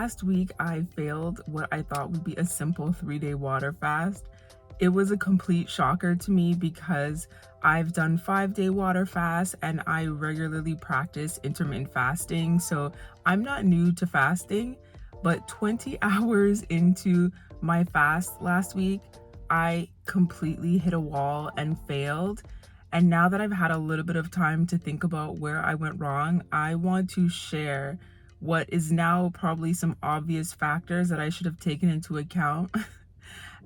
Last week, I failed what I thought would be a simple 3-day water fast. It was a complete shocker to me because I've done 5-day water fasts and I regularly practice intermittent fasting. So I'm not new to fasting, but 20 hours into my fast last week, I completely hit a wall and failed. And now that I've had a little bit of time to think about where I went wrong, I want to share what is now probably some obvious factors that I should have taken into account.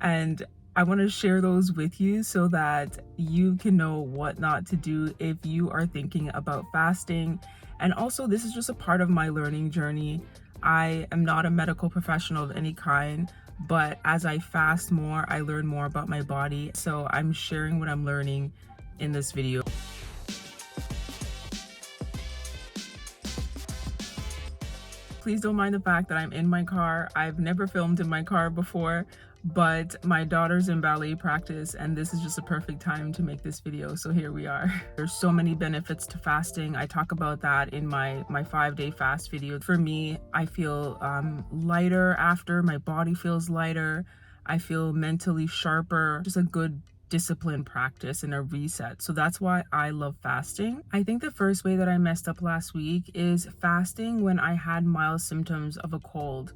And I want to share those with you so that you can know what not to do if you are thinking about fasting. And also, this is just a part of my learning journey. I am not a medical professional of any kind, but as I fast more, I learn more about my body. So I'm sharing what I'm learning in this video. Please don't mind the fact that I'm in my car. I've never filmed in my car before, but my daughter's in ballet practice and this is just a perfect time to make this video, so here we are. There's so many benefits to fasting. I talk about that in my 5-day fast video. For me, I feel lighter after. My body feels lighter. I feel mentally sharper. Just a good discipline practice and a reset. So that's why I love fasting. I think the first way that I messed up last week is fasting when I had mild symptoms of a cold.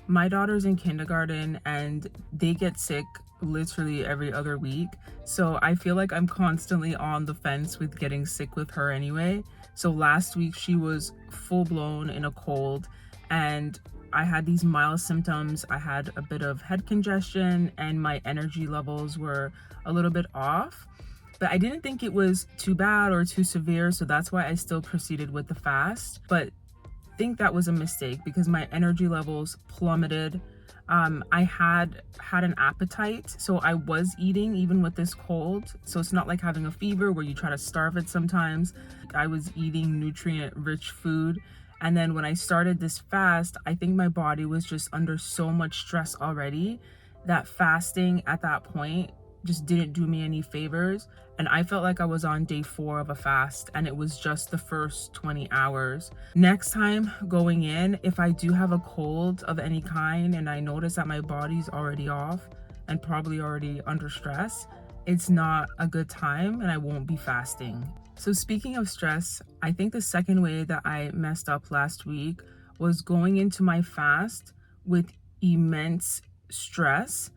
My daughter's in kindergarten and they get sick literally every other week. So I feel like I'm constantly on the fence with getting sick with her anyway. So last week she was full blown in a cold and I had these mild symptoms. I had a bit of head congestion and my energy levels were a little bit off, but I didn't think it was too bad or too severe. So that's why I still proceeded with the fast. But I think that was a mistake because my energy levels plummeted. I had an appetite, so I was eating even with this cold. So it's not like having a fever where you try to starve it sometimes. I was eating nutrient-rich food. And then when I started this fast, I think my body was just under so much stress already that fasting at that point just didn't do me any favors. And I felt like I was on day 4 of a fast and it was just the first 20 hours. Next time going in, if I do have a cold of any kind and I notice that my body's already off and probably already under stress, it's not a good time and I won't be fasting. So speaking of stress, I think the second way that I messed up last week was going into my fast with immense stress,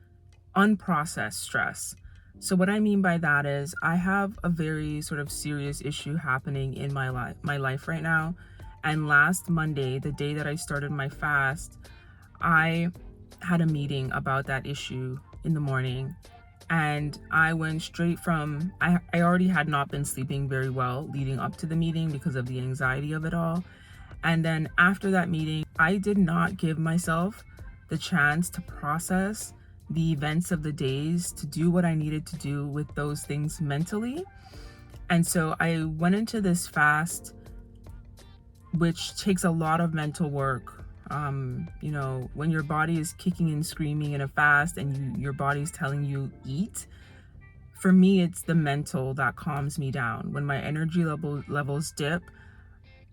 unprocessed stress. So what I mean by that is I have a very sort of serious issue happening in my life right now. And last Monday, the day that I started my fast, I had a meeting about that issue in the morning. And I went straight from, I already had not been sleeping very well leading up to the meeting because of the anxiety of it all. And then after that meeting, I did not give myself the chance to process the events of the days, to do what I needed to do with those things mentally. And so I went into this fast, which takes a lot of mental work. When your body is kicking and screaming in a fast and your body's telling you eat, for me, it's the mental that calms me down. When my energy levels dip,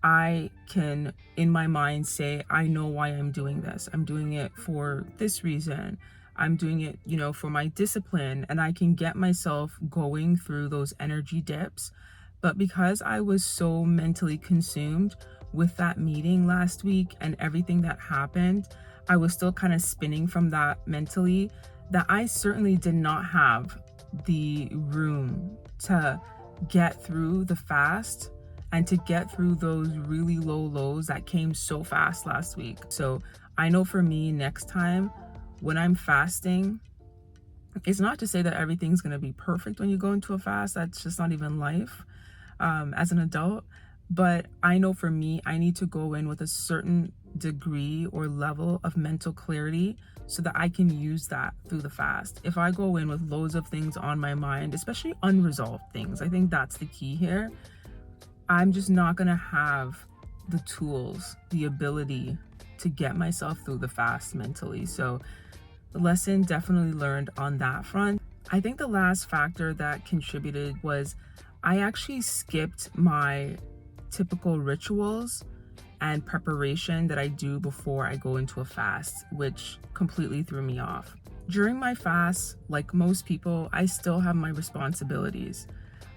I can, in my mind, say, I know why I'm doing this. I'm doing it for this reason. I'm doing it, for my discipline, and I can get myself going through those energy dips. But because I was so mentally consumed with that meeting last week and everything that happened, I was still kind of spinning from that mentally, that I certainly did not have the room to get through the fast and to get through those really low lows that came so fast last week. So I know for me, next time when I'm fasting, it's not to say that everything's going to be perfect when you go into a fast. That's just not even life as an adult. But I know for me, I need to go in with a certain degree or level of mental clarity so that I can use that through the fast. If I go in with loads of things on my mind, especially unresolved things, I think that's the key here. I'm just not gonna have the tools, the ability to get myself through the fast mentally. So the lesson definitely learned on that front. I think the last factor that contributed was I actually skipped my typical rituals and preparation that I do before I go into a fast, which completely threw me off. During my fast, like most people, I still have my responsibilities.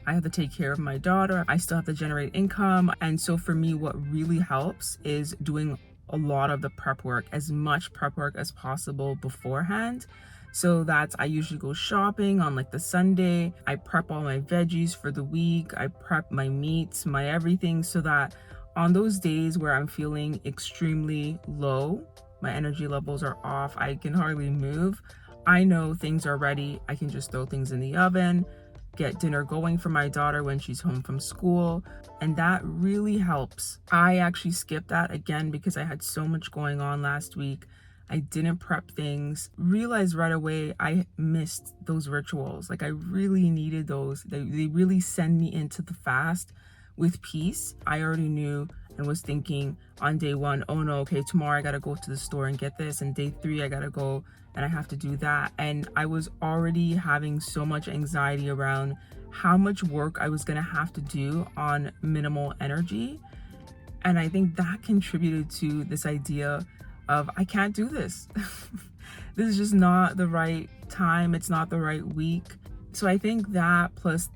I have to take care of my daughter. I still have to generate income. And so for me, what really helps is doing a lot of the prep work, as much prep work as possible beforehand. So that's, I usually go shopping on like the Sunday. I prep all my veggies for the week. I prep my meats, my everything, so that on those days where I'm feeling extremely low, my energy levels are off, I can hardly move, I know things are ready. I can just throw things in the oven, get dinner going for my daughter when she's home from school, and that really helps. I actually skipped that again because I had so much going on last week. I didn't prep things. Realized right away I missed those rituals. Like I really needed those. They really send me into the fast with peace. I already knew and was thinking on day one, oh no, okay, tomorrow I gotta go to the store and get this, and day three I gotta go and I have to do that. And I was already having so much anxiety around how much work I was gonna have to do on minimal energy. And I think that contributed to this idea of I can't do this. This is just not the right time. It's not the right week. So I think that plus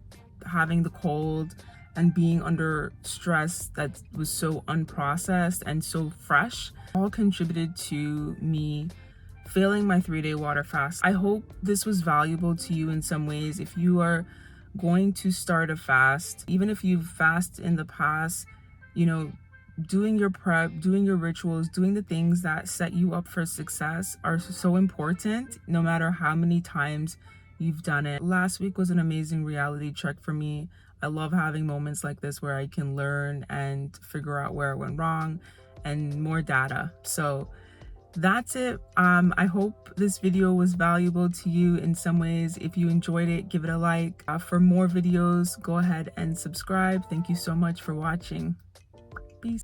having the cold and being under stress that was so unprocessed and so fresh all contributed to me failing my 3-day water fast. I hope this was valuable to you in some ways. If you are going to start a fast, even if you've fasted in the past, doing your prep, doing your rituals, doing the things that set you up for success are so important, no matter how many times you've done it. Last week was an amazing reality check for me. I love having moments like this where I can learn and figure out where it went wrong and more data. So that's it. I hope this video was valuable to you in some ways. If you enjoyed it, give it a like. For more videos, go ahead and subscribe. Thank you so much for watching. Peace.